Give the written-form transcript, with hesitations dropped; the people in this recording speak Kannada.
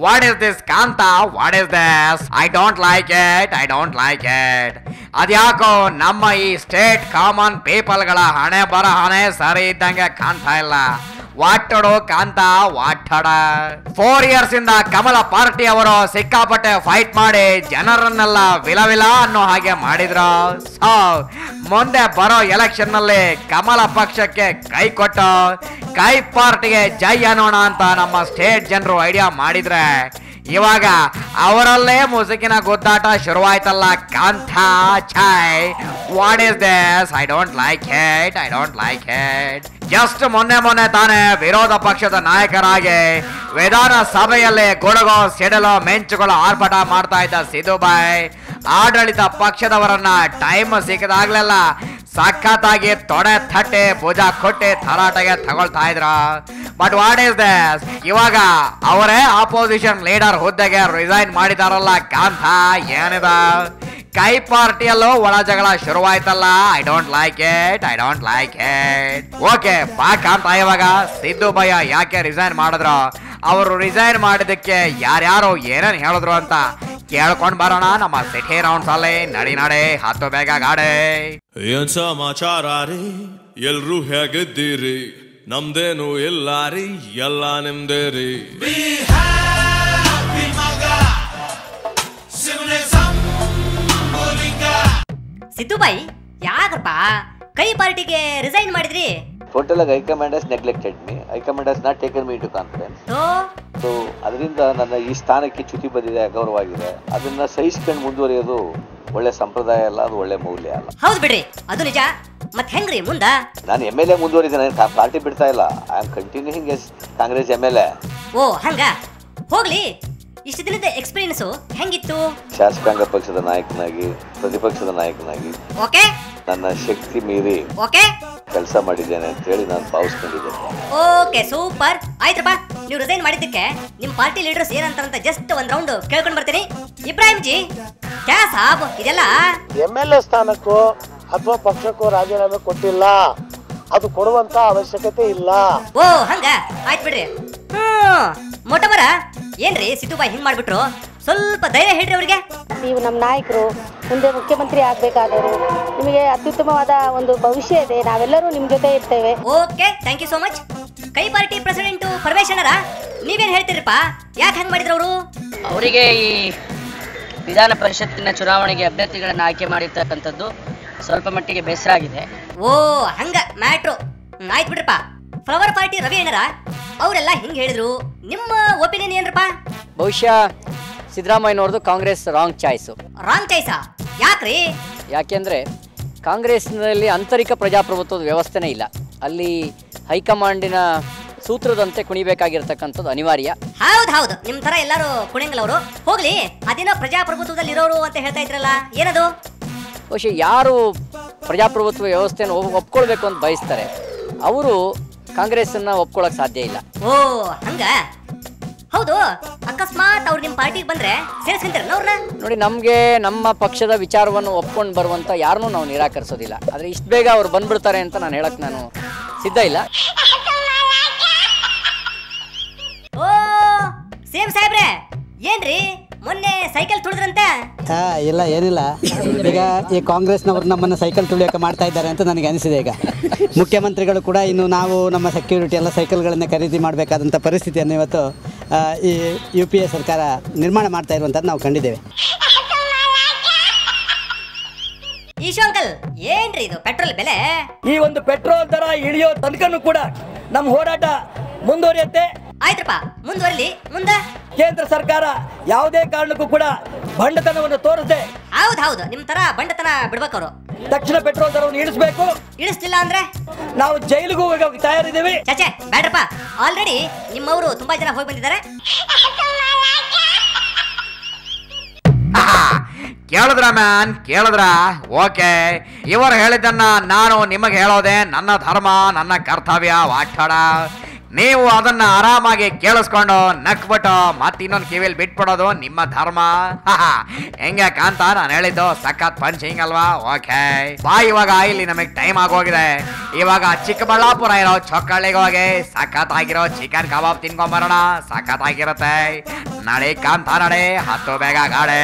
What is this Kantha, what is this? I don't like it, I don't like it. ಅದ್ಯಾಕೋ ನಮ್ಮ ಈ ಸ್ಟೇಟ್ ಕಾಮನ್ ಪೀಪಲ್ಗಳ ಹಣೆ ಬರಹಣೆ ಸರಿ ಇದ್ದಂಗೆ ಕಾಣ್ತಾ ಇಲ್ಲ. ವಾಟಡು ಕಾಂತ ವಾಟಡ. 4 years ಇಂದ ಕಮಲ ಪಾರ್ಟಿ ಅವರು ಸಿಕ್ಕಾಪಟ್ಟೆ ಫೈಟ್ ಮಾಡಿ ಜನರನ್ನೆಲ್ಲ ವಿಲವಿಲ ಅನ್ನೋ ಹಾಗೆ ಮಾಡಿದ್ರು. ಸೊ ಮುಂದೆ ಬರೋ ಎಲೆಕ್ಷನ್ ನಲ್ಲಿ ಕಮಲ ಪಕ್ಷಕ್ಕೆ ಕೈ ಕೊಟ್ಟು ಕೈ ಪಾರ್ಟಿಗೆ ಜೈ ಅನ್ನೋಣ ಅಂತ ನಮ್ಮ ಸ್ಟೇಟ್ ಜನರು ಐಡಿಯಾ ಮಾಡಿದ್ರೆ ಇವಾಗ ಅವರಲ್ಲೇ ಮುಸುಕಿನ ಗುದ್ದಾಟ ಶುರುವಾಯ್ತಲ್ಲ ಕಾಂತ ಛೈ. What is this? I don't like it, I don't like it. Just ಮೊನ್ನೆ ತಾನೇ ವಿರೋಧ ಪಕ್ಷದ ನಾಯಕರಾಗಿ ವಿಧಾನಸಭೆಯಲ್ಲಿ ಗುಡುಗೋ ಸಿಡಲೋ ಮೆಂಚುಗಳು ಆರ್ಭಟ ಮಾಡ್ತಾ ಇದ್ದ ಸಿದ್ದುಬಾಯ್ ಆಡಳಿತ ಪಕ್ಷದವರನ್ನ ಟೈಮ್ ಸಿಕ್ಕದಾಗ್ಲೆಲ್ಲ ಸಖತ್ತಾಗಿ ತೊಡೆ ತಟ್ಟೆ ಭುಜ ಕೊಟ್ಟಿ ತರಾಟೆಗೆ ತಗೊಳ್ತಾ ಇದ್ರ. But what is this? ಇವಾಗ ಅವರೇ ಆಪೋಸಿಷನ್ ಲೀಡರ್ ಹುದ್ದೆಗೆ ರಿಸೈನ್ ಮಾಡಿದಾರಲ್ಲ ಕಾಂತ, ಏನಿದ? ಕೈ ಪಾರ್ಟಿಯಲ್ಲೂ ಒಳ ಜಗಳ ಶುರುವಾಯ್ತಲ್ಲ. I don't like it, I don't like it. Okay ಬಾ ಕಾಂತ, ಇವಾಗ ಸಿದ್ದು ಭಯ್ಯ ಯಾಕೆ ರಿಸೈನ್ ಮಾಡಿದ್ರು, ಅವರು ರಿಸೈನ್ ಮಾಡಿದಕ್ಕೆ ಯಾರ್ಯಾರು ಏನೇನು ಹೇಳಿದ್ರು ಅಂತ ಕೇಳ್ಕೊಂಡ್ ಬರೋಣ ನಮ್ಮ ಸಿಟಿ ರೌಂಡ್ಸ್ ಅಲ್ಲಿ. ನಡಿ ಹತ್ತು ಬೇಗ ಗಾಡಿ. ಏನ್ ಸಮಾಚಾರ ರೀ, ಎಲ್ರೂ ಹೇಗಿದ್ದೀರಿ? ನಮ್ದೇನು ಇಲ್ಲ ರೀ, ಎಲ್ಲ ನಿಮ್ದೇ ರೀ. ಸಿದ್ದುಬಾಯಿ ಯಾಕಪ್ಪ ಕೈ ಪಾರ್ಟಿಗೆ ರಿಸೈನ್ ಮಾಡಿದ್ರಿ? ಟೋಟಲ್ ಆಗಿ high command has neglected me. High command has not taken me to confidence. So ಅದರಿಂದ ನನ್ನ ಈ ಸ್ಥಾನಕ್ಕೆ ಚ್ಯುತಿ ಬಂದಿದೆ, ಅಗೌರವಾಗಿದೆ. ಅದನ್ನ ಸಹಿಸ್ಕೊಂಡು ಮುಂದುವರಿಯೋದು ಒಳ್ಳೆ ಸಂಪ್ರದಾಯ ಅಲ್ಲ, ಅದು ಒಳ್ಳೆ ಮೌಲ್ಯ ಅಲ್ಲ. ಹೌದು ಬಿಡ್ರಿ, ಅದು ನಿಜ. ಮತ್ ಹೆಂಗ್ರಿ ಮುಂದ? ನಾನು MLA ಮುಂದುವರಿದ್ದೇನೆ, ಪಾರ್ಟಿ ಬಿಡ್ತಾ ಇಲ್ಲ. I am continuing as Congress MLA. ಓ ಹಂಗ ಹೋಗ್ಲಿ. ಇಷ್ಟು ದಿನದ ಎಕ್ಸ್ಪೀರಿಯನ್ಸ್ ಹೆಂಗಿತ್ತು? ಶಾಸಕಾಂಗ ಪಕ್ಷದ ನಾಯಕನಾಗಿ, ಪ್ರತಿಪಕ್ಷದ ನಾಯಕನಾಗಿ ಓಕೆ ನನ್ನ ಶಕ್ತಿ ಮೀರಿ ಓಕೆ ಕೆಲಸ ಮಾಡಿದ್ದೇನೆ ಅಂತ ಹೇಳಿ ನಾನು ಭಾವಿಸ್ಕೊಂಡಿದ್ದೇನೆ. Okay super. ಆಯ್ತಪ್ಪ, ನೀವು ರಿಸೈನ್ ಮಾಡಿದ್ದಕ್ಕೆ ನಿಮ್ ಪಾರ್ಟಿ ಲೀಡರ್ಸ್ ಏನಂತಾರಂತ ಜಸ್ಟ್ ಒಂದ್ ರೌಂಡ್ ಕೇಳ್ಕೊಂಡ್ ಬರ್ತೀನಿ. ಇಬ್ರಾಹಿಂ ಜಿ ಕ್ಯಾ ಸಾಬ್, ಇದೆಲ್ಲ MLA ಸ್ಥಾನಕ್ಕೂ ಅಥವಾ ಪಕ್ಷಕ್ಕೂ ರಾಜೀನಾಮೆ ಕೊಟ್ಟಿಲ್ಲ, ಅದು ಕೊಡುವಂತ ಅವಶ್ಯಕತೆ ಇಲ್ಲ. ಓ ಹಂಗ ಆಯ್ತು ಬಿಡ್ರಿ. ಮೊಟ್ಟಮರ ಏನ್ರಿ ಸಿದ್ದುಬಾಯಿ ಹಿಂಗ್ ಮಾಡ್ಬಿಟ್ರು? ಸ್ವಲ್ಪ ಧೈರ್ಯ ಹೇಳ್ರಿ ಅವ್ರಿಗೆ. ನೀವು ನಮ್ಮ ನಾಯಕರು, ಮುಂದೆ ಮುಖ್ಯಮಂತ್ರಿ ಆಗ್ಬೇಕಾದವರು, ನಿಮಗೆ ಅತ್ಯುತ್ತಮವಾದ ಒಂದು ಭವಿಷ್ಯ ಇದೆ. ನಾವೆಲ್ಲರೂ ನಿಮ್ ಜೊತೆ ಇರ್ತೇವೆ. Okay, thank you so much. ಕೈ ಪಾರ್ಟಿ ಪ್ರೆಸಿಡೆಂಟ್ ಪರಮೇಶ್ವರ, ನೀವೇನ್ ಹೇಳ್ತೀರಪ್ಪ? ಯಾಕೆ ಹಂಗ್ ಮಾಡಿದ್ರು ಅವರು? ಅವರಿಗೆ ಈ ವಿಧಾನ ಪರಿಷತ್ತಿನ ಚುನಾವಣೆಗೆ ಅಭ್ಯರ್ಥಿಗಳನ್ನ ಆಯ್ಕೆ ಮಾಡಿರ್ತಕ್ಕಂಥದ್ದು ಸ್ವಲ್ಪ ಮಟ್ಟಿಗೆ ಬೇಸರ ಆಗಿದೆ. ಓ ಹಂಗ ಮ್ಯಾಟ್ರು. ಆಯ್ತು ಬಿಡ್ರಪ್ಪ. ಫ್ಲವರ್ ಪಾರ್ಟಿ ರವಿ ಅಣ್ಣರ ಅವರೆಲ್ಲ ಹಿಂಗ್ ಹೇಳಿದ್ರು, ನಿಮ್ಮ ಒಪಿನಿಯನ್ ಏನ್ರಪ್ಪ? ಬಹುಶಃ ಸಿದ್ದರಾಮಯ್ಯನವ್ರದ್ದು ಕಾಂಗ್ರೆಸ್ ರಾಂಗ್ ಚಾಯ್ಸು. ರಾಂಗ್ ಚಾಯ್ಸಾ? ಯಾಕ್ರಿ? ಯಾಕೆಂದರೆ ಕಾಂಗ್ರೆಸ್ನಲ್ಲಿ ಆಂತರಿಕ ಪ್ರಜಾಪ್ರಭುತ್ವದ ವ್ಯವಸ್ಥೆನೇ ಇಲ್ಲ. ಅಲ್ಲಿ ಹೈಕಮಾಂಡಿನ ಸೂತ್ರದಂತೆ ಕುಣಿಬೇಕಾಗಿರ್ತಕ್ಕಂಥದ್ದು ಅನಿವಾರ್ಯ. ಹೌದು, ನಿಮ್ ತರ ಎಲ್ಲರೂ ಕುಣಿಂಗಲ್ ಅವರು. ಹೋಗ್ಲಿ, ಅದೇನೋ ಪ್ರಜಾಪ್ರಭುತ್ವದಲ್ಲಿ ಇರೋರು ಅಂತ ಹೇಳ್ತಾ ಇದ್ರಲ್ಲ, ಏನದು? ಬಹುಶಃ ಯಾರು ಪ್ರಜಾಪ್ರಭುತ್ವ ವ್ಯವಸ್ಥೆಯನ್ನು ಒಪ್ಕೊಳ್ಬೇಕು ಅಂತ ಬಯಸ್ತಾರೆ ಅವರು ಕಾಂಗ್ರೆಸ್ಸನ್ನ ಒಪ್ಕೊಳ್ಳೋಕೆ ಸಾಧ್ಯ ಇಲ್ಲ. ಓ ಹಂಗ? ಹೌದು, ಅಕಸ್ಮಾತ್ ಅವ್ರು ನಿಮ್ಮ ಪಾರ್ಟಿಗೆ ಬಂದ್ರೆ ಸೇರಿಸ್ಕೊಂತೀರಲ್ಲ ಅವ್ರನ್ನ? ನೋಡಿ, ನಮಗೆ ನಮ್ಮ ಪಕ್ಷದ ವಿಚಾರವನ್ನು ಒಪ್ಕೊಂಡು ಬರುವಂತ ಯಾರನ್ನೂ ನಾವು ನಿರಾಕರಿಸೋದಿಲ್ಲ. ಆದ್ರೆ ಇಷ್ಟು ಬೇಗ ಅವ್ರು ಬಂದ್ಬಿಡ್ತಾರೆ ಅಂತ ನಾನು ಹೇಳಕ್ ನಾನು ಸಿದ್ಧ ಇಲ್ಲ. ಓ ಸೇಮ್ ಸಾಹೇಬ್ರೆ, ಏನ್ರಿ ಮೊನ್ನೆ ಸೈಕಲ್ ತುಳಿದ್ರಂತೆ? ಇಲ್ಲ, ಏನಿಲ್ಲ. ಈಗ ಈ ಕಾಂಗ್ರೆಸ್ನವರು ನಮ್ಮನ್ನು ಸೈಕಲ್ ತುಳಿಯೋಕೆ ಮಾಡ್ತಾ ಇದ್ದಾರೆ ಅಂತ ನನಗೆ ಅನಿಸಿದೆ. ಈಗ ಮುಖ್ಯಮಂತ್ರಿಗಳು ಕೂಡ ಇನ್ನು ನಾವು ನಮ್ಮ ಸೆಕ್ಯೂರಿಟಿ ಎಲ್ಲ ಸೈಕಲ್ಗಳನ್ನ ಖರೀದಿ ಮಾಡಬೇಕಾದಂಥ ಪರಿಸ್ಥಿತಿಯನ್ನು ಇವತ್ತು ಈ UPA ಸರ್ಕಾರ ನಿರ್ಮಾಣ ಮಾಡ್ತಾ ಇರುವಂಥದ್ದು ನಾವು ಕಂಡಿದ್ದೇವೆ. ಈಶೋ ಅಂಕಲ್, ಏನ್ರಿ ಇದು ಪೆಟ್ರೋಲ್ ಬೆಲೆ? ಈ ಒಂದು ಪೆಟ್ರೋಲ್ ದರ ಇಳಿಯೋ ತನಕನೂ ಕೂಡ ನಮ್ಮ ಹೋರಾಟ ಮುಂದುವರಿಯುತ್ತೆ. ಆಯ್ತಪ್ಪ, ಮುಂದುವರಲಿ. ಮುಂದೆ ಕೇಂದ್ರ ಸರ್ಕಾರ ಯಾವುದೇ ಕಾರಣಕ್ಕೂ ಕೂಡ ಬಂಡತನವನ್ನು ತೋರಿಸದೆ, ಹೌದು ನಿಮ್ ತರ ಬಂಡತನ ಬಿಡ್ಬೇಕವ್ರು. ತಕ್ಷಣ ಪೆಟ್ರೋಲ್ ದರವನ್ನು ಇಳಿಸಬೇಕು. ಇಳಿಸ್ಲಿಲ್ಲ ಅಂದ್ರೆ ನಾವು ಜೈಲಿಗೂ ಹೋಗಕ್ಕೆ ತಯಾರಿದ್ದೀವಿ. ಚಚೆ ಬೇಡ್ರಪ್ಪ, ಆಲ್ರೆಡಿ ನಿಮ್ಮವರು ತುಂಬಾ ಜನ ಹೋಗಿ ಬಂದಿದ್ದಾರೆ. ಕೇಳಿದ್ರ ಮ್ಯಾನ್, ಕೇಳಿದ್ರ? ಓಕೆ, ಇವರು ಹೇಳಿದ್ದನ್ನ ನಾನು ನಿಮಗೆ ಹೇಳೋದೆ ನನ್ನ ಧರ್ಮ, ನನ್ನ ಕರ್ತವ್ಯ. ವಾಟಾಡ ನೀವು ಅದನ್ನ ಆರಾಮಾಗಿ ಕೇಳಿಸ್ಕೊಂಡು ನಕ್ಬಿಟ್ಟು ಮತ್ತೆ ಇನ್ನೊಂದು ಕಿವಿಲ್ ಬಿಟ್ಬಿಡೋದು ನಿಮ್ಮ ಧರ್ಮ. ಹೆಂಗೆ ಕಾಂತ ನಾನು ಹೇಳಿದ್ದು ಸಖತ್ ಪಂಚಿಂಗ್ ಅಲ್ವಾ? ಓಕೆ ಬಾ, ಇವಾಗ ಇಲ್ಲಿ ನಮಗೆ ಟೈಮ್ ಆಗೋಗಿದೆ. ಇವಾಗ ಚಿಕ್ಕಬಳ್ಳಾಪುರ ಇರೋ ಚೊಕ್ಕಳ್ಳಿಗೆ ಹೋಗಿ ಸಖತ್ ಆಗಿರೋ ಚಿಕನ್ ಕಬಾಬ್ ತಿನ್ಕೊಂಬರೋಣ. ಸಖತ್ ಆಗಿರುತ್ತೆ. ನಡೆ ಕಾಂತ ನಡೆ, ಹತ್ತು ಬೇಗ ಗಾಡೆ.